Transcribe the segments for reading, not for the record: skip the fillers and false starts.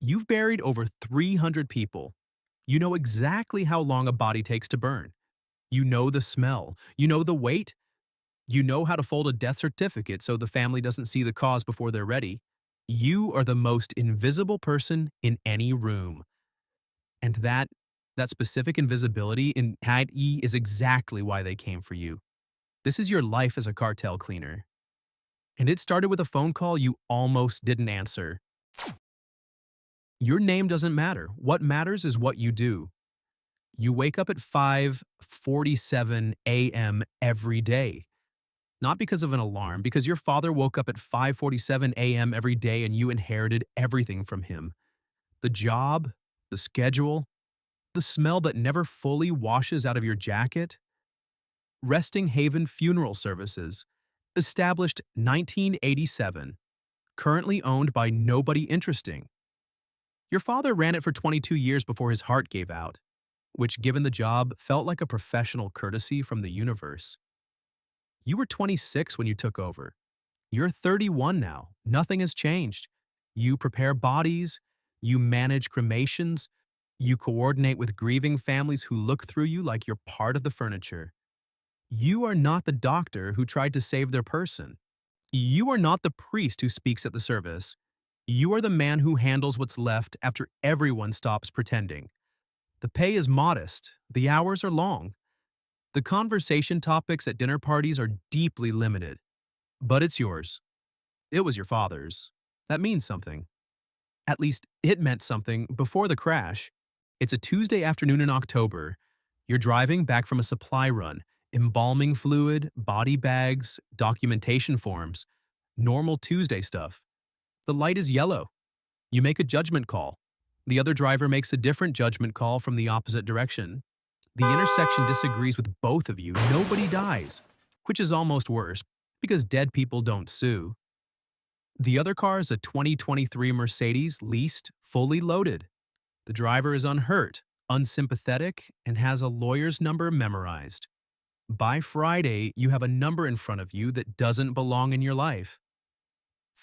You've buried over 300 people. You know exactly how long a body takes to burn. You know the smell. You know the weight. You know how to fold a death certificate so the family doesn't see the cause before they're ready. You are the most invisible person in any room. And that specific invisibility in Ad E is exactly why they came for you. This is your life as a cartel cleaner. And it started with a phone call you almost didn't answer. Your name doesn't matter. What matters is what you do. You wake up at 5:47 a.m. every day. Not because of an alarm, because your father woke up at 5:47 a.m. every day and you inherited everything from him. The job, the schedule, the smell that never fully washes out of your jacket. Resting Haven Funeral Services, established 1987, currently owned by nobody interesting. Your father ran it for 22 years before his heart gave out, which, given the job, felt like a professional courtesy from the universe. You were 26 when you took over. You're 31 now. Nothing has changed. You prepare bodies, you manage cremations, you coordinate with grieving families who look through you like you're part of the furniture. You are not the doctor who tried to save their person. You are not the priest who speaks at the service. You are the man who handles what's left after everyone stops pretending. The pay is modest, the hours are long. The conversation topics at dinner parties are deeply limited. But it's yours. It was your father's. That means something. At least it meant something before the crash. It's a Tuesday afternoon in October. You're driving back from a supply run, embalming fluid, body bags, documentation forms, normal Tuesday stuff. The light is yellow. You make a judgment call. The other driver makes a different judgment call from the opposite direction. The intersection disagrees with both of you. Nobody dies, which is almost worse because dead people don't sue. The other car is a 2023 Mercedes, leased, fully loaded. The driver is unhurt, unsympathetic, and has a lawyer's number memorized. By Friday, you have a number in front of you that doesn't belong in your life.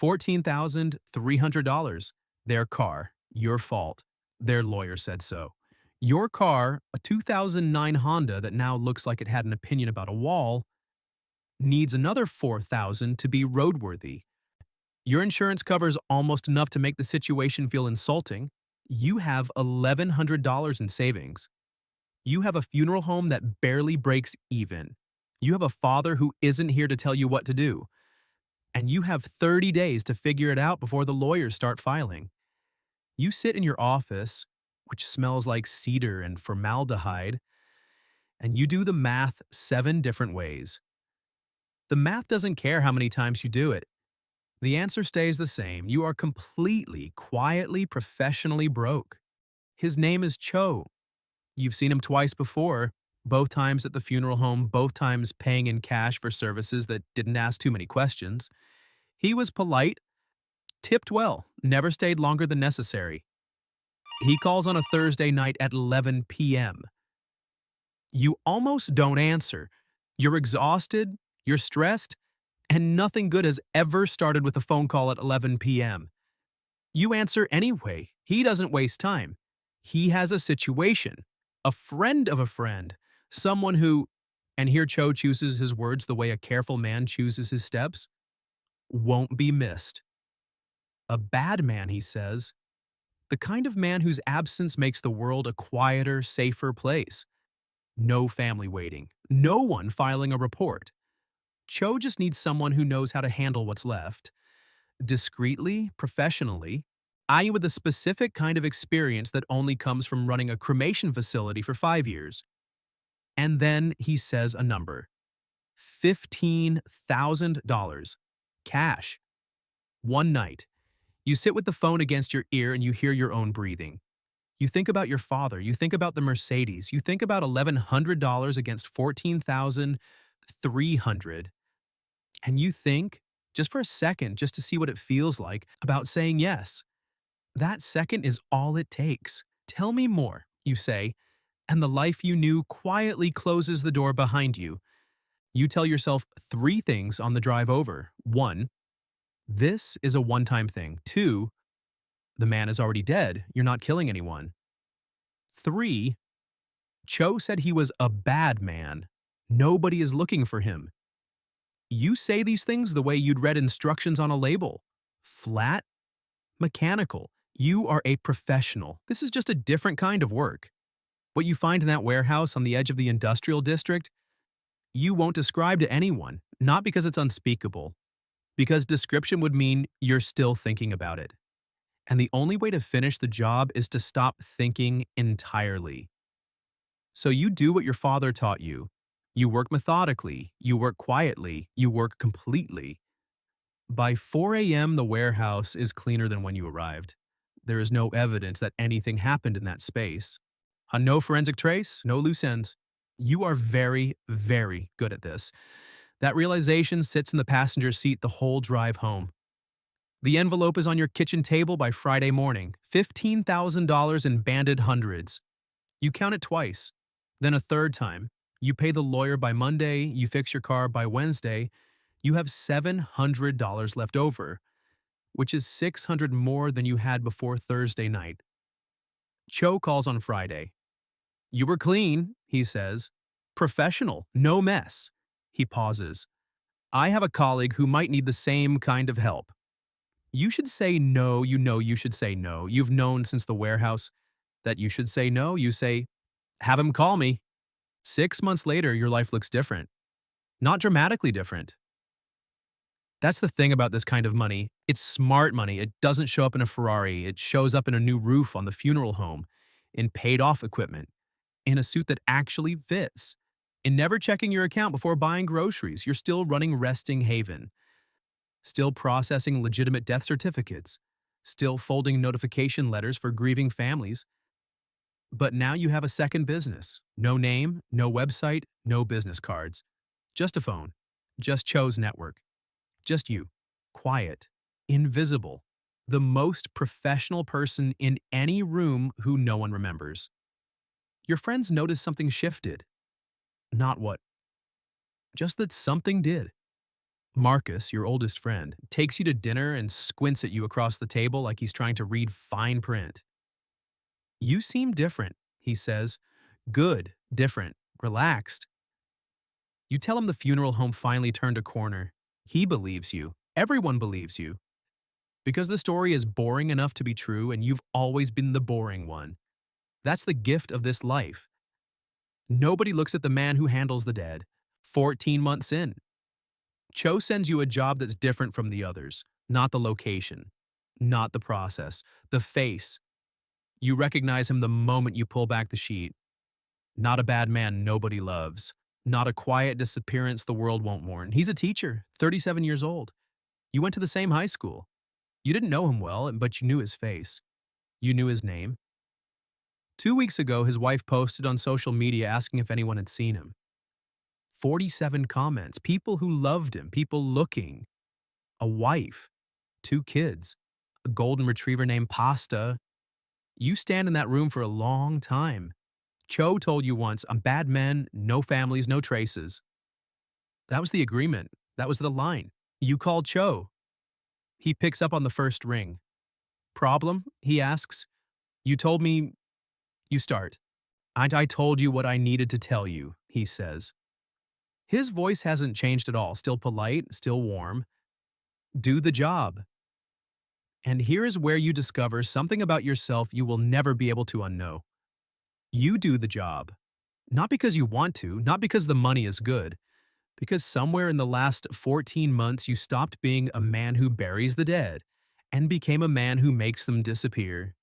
$14,300. Their car, your fault. Their lawyer said so. Your car, a 2009 Honda that now looks like it had an opinion about a wall, needs another $4,000 to be roadworthy. Your insurance covers almost enough to make the situation feel insulting. You have $1,100 in savings. You have a funeral home that barely breaks even. You have a father who isn't here to tell you what to do. And you have 30 days to figure it out before the lawyers start filing. You sit in your office, which smells like cedar and formaldehyde, and you do the math 7 different ways. The math doesn't care how many times you do it. The answer stays the same. You are completely, quietly, professionally broke. His name is Cho. You've seen him twice before, both times at the funeral home, both times paying in cash for services that didn't ask too many questions. He was polite, tipped well, never stayed longer than necessary. He calls on a Thursday night at 11 p.m. You almost don't answer. You're exhausted, you're stressed, and nothing good has ever started with a phone call at 11 p.m. You answer anyway. He doesn't waste time. He has a situation, a friend of a friend, someone who, and here Cho chooses his words the way a careful man chooses his steps, won't be missed. A bad man, he says. The kind of man whose absence makes the world a quieter, safer place. No family waiting. No one filing a report. Cho just needs someone who knows how to handle what's left. Discreetly, professionally, I with a specific kind of experience that only comes from running a cremation facility for 5 years. And then he says a number. $15,000. Cash. One night. You sit with the phone against your ear and you hear your own breathing. You think about your father. You think about the Mercedes. You think about $1,100 against $14,300. And you think, just for a second, just to see what it feels like, about saying yes. That second is all it takes. Tell me more, you say, and the life you knew quietly closes the door behind you. You tell yourself 3 things on the drive over. 1, this is a one-time thing. 2, The man is already dead. You're not killing anyone. 3. Cho said he was a bad man. Nobody is looking for him. You say these things the way you'd read instructions on a label. Flat, mechanical. You are a professional. This is just a different kind of work. What you find in that warehouse on the edge of the industrial district, you won't describe to anyone, not because it's unspeakable, because description would mean you're still thinking about it. And the only way to finish the job is to stop thinking entirely. So you do what your father taught you. You work methodically, you work quietly, you work completely. By 4 a.m., the warehouse is cleaner than when you arrived. There is no evidence that anything happened in that space. No forensic trace, no loose ends. You are very, very good at this. That realization sits in the passenger seat the whole drive home. The envelope is on your kitchen table by Friday morning. $15,000 in banded hundreds. You count it twice, then a third time. You pay the lawyer by Monday, you fix your car by Wednesday. You have $700 left over, which is $600 more than you had before Thursday night. Cho calls on Friday. You were clean, he says. Professional, no mess. He pauses. I have a colleague who might need the same kind of help. You should say no, you know you should say no. You've known since the warehouse that you should say no. You say, have him call me. 6 months later, your life looks different. Not dramatically different. That's the thing about this kind of money. It's smart money. It doesn't show up in a Ferrari. It shows up in a new roof on the funeral home, in paid-off equipment, in a suit that actually fits, in never checking your account before buying groceries. You're still running Resting Haven, still processing legitimate death certificates, still folding notification letters for grieving families. But now you have a second business. No name, no website, no business cards. Just a phone. Just Cho's network. Just you. Quiet. Invisible. The most professional person in any room who no one remembers. Your friends notice something shifted. Not what. Just that something did. Marcus, your oldest friend, takes you to dinner and squints at you across the table like he's trying to read fine print. You seem different, he says. Good, different, relaxed. You tell him the funeral home finally turned a corner. He believes you. Everyone believes you. Because the story is boring enough to be true and you've always been the boring one. That's the gift of this life. Nobody looks at the man who handles the dead. 14 months in. Cho sends you a job that's different from the others. Not the location. Not the process. The face. You recognize him the moment you pull back the sheet. Not a bad man nobody loves. Not a quiet disappearance the world won't mourn. He's a teacher, 37 years old. You went to the same high school. You didn't know him well, but you knew his face. You knew his name. 2 weeks ago, his wife posted on social media asking if anyone had seen him. 47 comments, people who loved him, people looking. A wife, 2 kids, a golden retriever named Pasta. You stand in that room for a long time. Cho told you once, I'm bad men, no families, no traces. That was the agreement. That was the line. You called Cho. He picks up on the first ring. Problem? He asks. You told me. You start. I told you what I needed to tell you, he says. His voice hasn't changed at all, still polite, still warm. Do the job. And here is where you discover something about yourself you will never be able to unknow. You do the job. Not because you want to, not because the money is good, because somewhere in the last 14 months you stopped being a man who buries the dead and became a man who makes them disappear.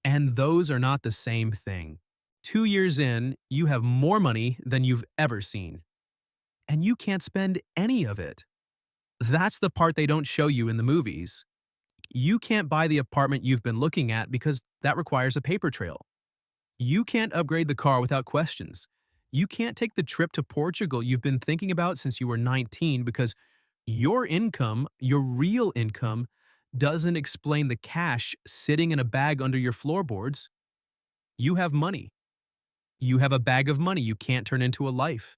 And those are not the same thing. 2 years in, you have more money than you've ever seen. And you can't spend any of it. That's the part they don't show you in the movies. You can't buy the apartment you've been looking at because that requires a paper trail. You can't upgrade the car without questions. You can't take the trip to Portugal you've been thinking about since you were 19 because your income, your real income, doesn't explain the cash sitting in a bag under your floorboards. You have money. You have a bag of money you can't turn into a life.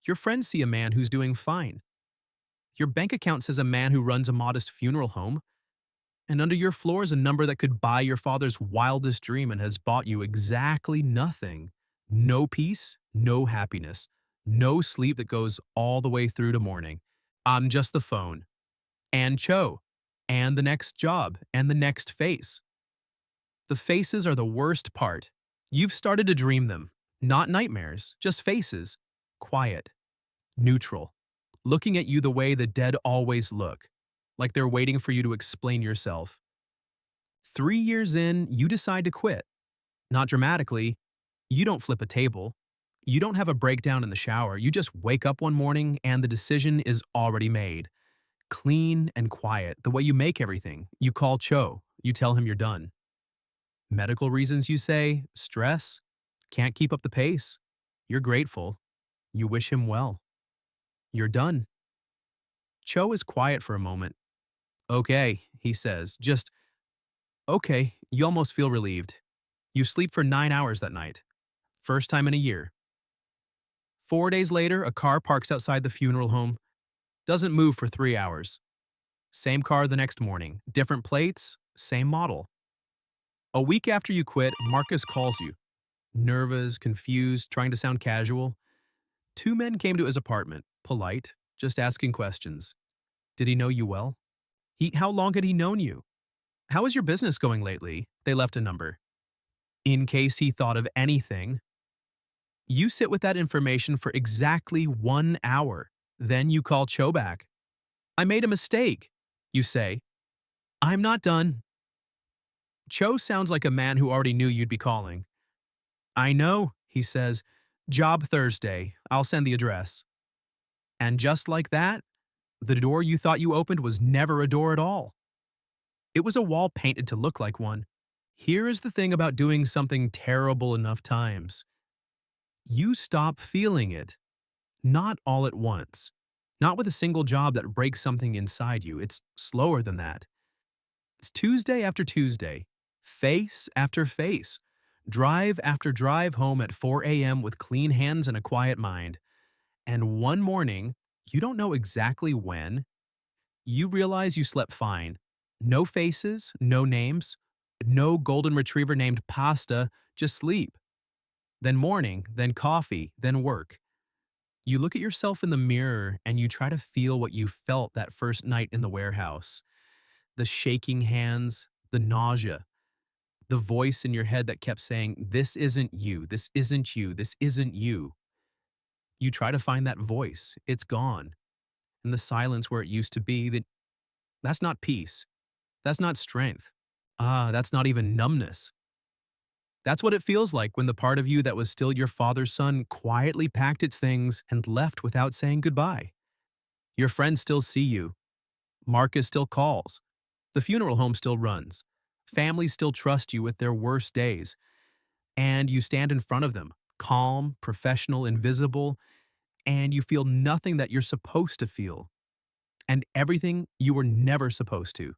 Your friends see a man who's doing fine. Your bank account says a man who runs a modest funeral home. And under your floor is a number that could buy your father's wildest dream and has bought you exactly nothing. No peace, no happiness, no sleep that goes all the way through to morning. I'm just the phone. And Cho. And the next job. And the next face. The faces are the worst part. You've started to dream them. Not nightmares, just faces. Quiet. Neutral. Looking at you the way the dead always look. Like they're waiting for you to explain yourself. 3 years in, you decide to quit. Not dramatically. You don't flip a table. You don't have a breakdown in the shower. You just wake up one morning and the decision is already made. Clean and quiet, the way you make everything. You call Cho. You tell him you're done. Medical reasons, you say, stress, can't keep up the pace. You're grateful. You wish him well. You're done. Cho is quiet for a moment. Okay, he says, just, okay, you almost feel relieved. You sleep for 9 hours that night. First time in a year. 4 days later, a car parks outside the funeral home. Doesn't move for 3 hours. Same car the next morning. Different plates, same model. A week after you quit, Marcus calls you. Nervous, confused, trying to sound casual. 2 men came to his apartment, polite, just asking questions. Did he know you well? How long had he known you? How is your business going lately? They left a number. In case he thought of anything. You sit with that information for exactly 1 hour. Then you call Cho back. I made a mistake, you say. I'm not done. Cho sounds like a man who already knew you'd be calling. I know, he says. Job Thursday. I'll send the address. And just like that, the door you thought you opened was never a door at all. It was a wall painted to look like one. Here is the thing about doing something terrible enough times. You stop feeling it. Not all at once. Not with a single job that breaks something inside you. It's slower than that. It's Tuesday after Tuesday. Face after face. Drive after drive home at 4 a.m. with clean hands and a quiet mind. And one morning, you don't know exactly when, you realize you slept fine. No faces, no names, no golden retriever named Pasta, just sleep. Then morning, then coffee, then work. You look at yourself in the mirror and you try to feel what you felt that first night in the warehouse. The shaking hands, the nausea, the voice in your head that kept saying, this isn't you, this isn't you, this isn't you. You try to find that voice. It's gone. And the silence where it used to be, that's not peace. That's not strength. That's not even numbness. That's what it feels like when the part of you that was still your father's son quietly packed its things and left without saying goodbye. Your friends still see you. Marcus still calls. The funeral home still runs. Families still trust you with their worst days. And you stand in front of them, calm, professional, invisible, and you feel nothing that you're supposed to feel. And everything you were never supposed to.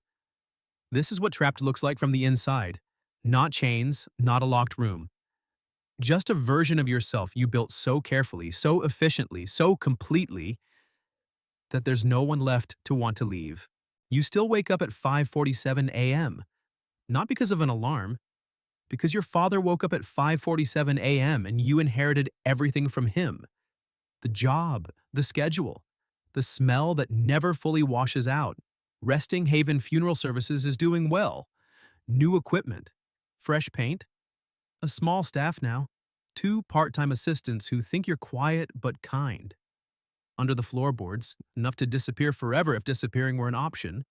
This is what trapped looks like from the inside. Not chains, not a locked room. Just a version of yourself you built so carefully, so efficiently, so completely that there's no one left to want to leave. You still wake up at 5:47 a.m. Not because of an alarm, because your father woke up at 5:47 a.m. and you inherited everything from him. The job, the schedule, the smell that never fully washes out. Resting Haven Funeral Services is doing well. New equipment, fresh paint, a small staff now, 2 part-time assistants who think you're quiet but kind. Under the floorboards, enough to disappear forever if disappearing were an option.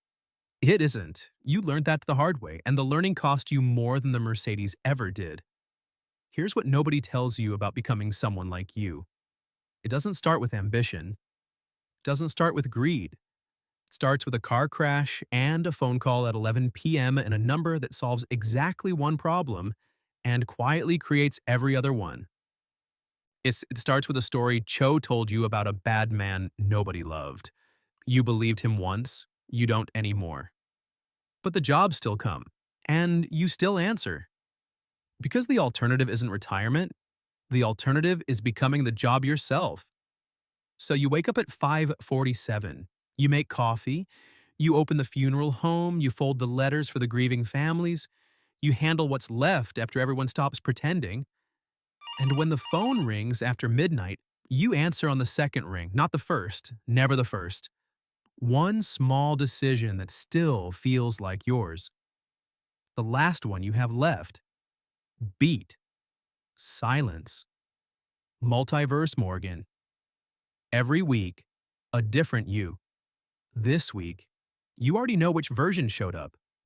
It isn't. You learned that the hard way, and the learning cost you more than the Mercedes ever did. Here's what nobody tells you about becoming someone like you. It doesn't start with ambition. It doesn't start with greed. It starts with a car crash and a phone call at 11 p.m. and a number that solves exactly one problem and quietly creates every other one. It starts with a story Cho told you about a bad man nobody loved. You believed him once, you don't anymore. But the jobs still come, and you still answer. Because the alternative isn't retirement, the alternative is becoming the job yourself. So you wake up at 5:47, you make coffee, You open the funeral home, you fold the letters for the grieving families, you handle what's left after everyone stops pretending. And when the phone rings after midnight, you answer on the second ring, not the first, never the first. One small decision that still feels like yours. The last one you have left. Beat. Silence. Multiverse Morgan. Every week, a different you. This week, you already know which version showed up.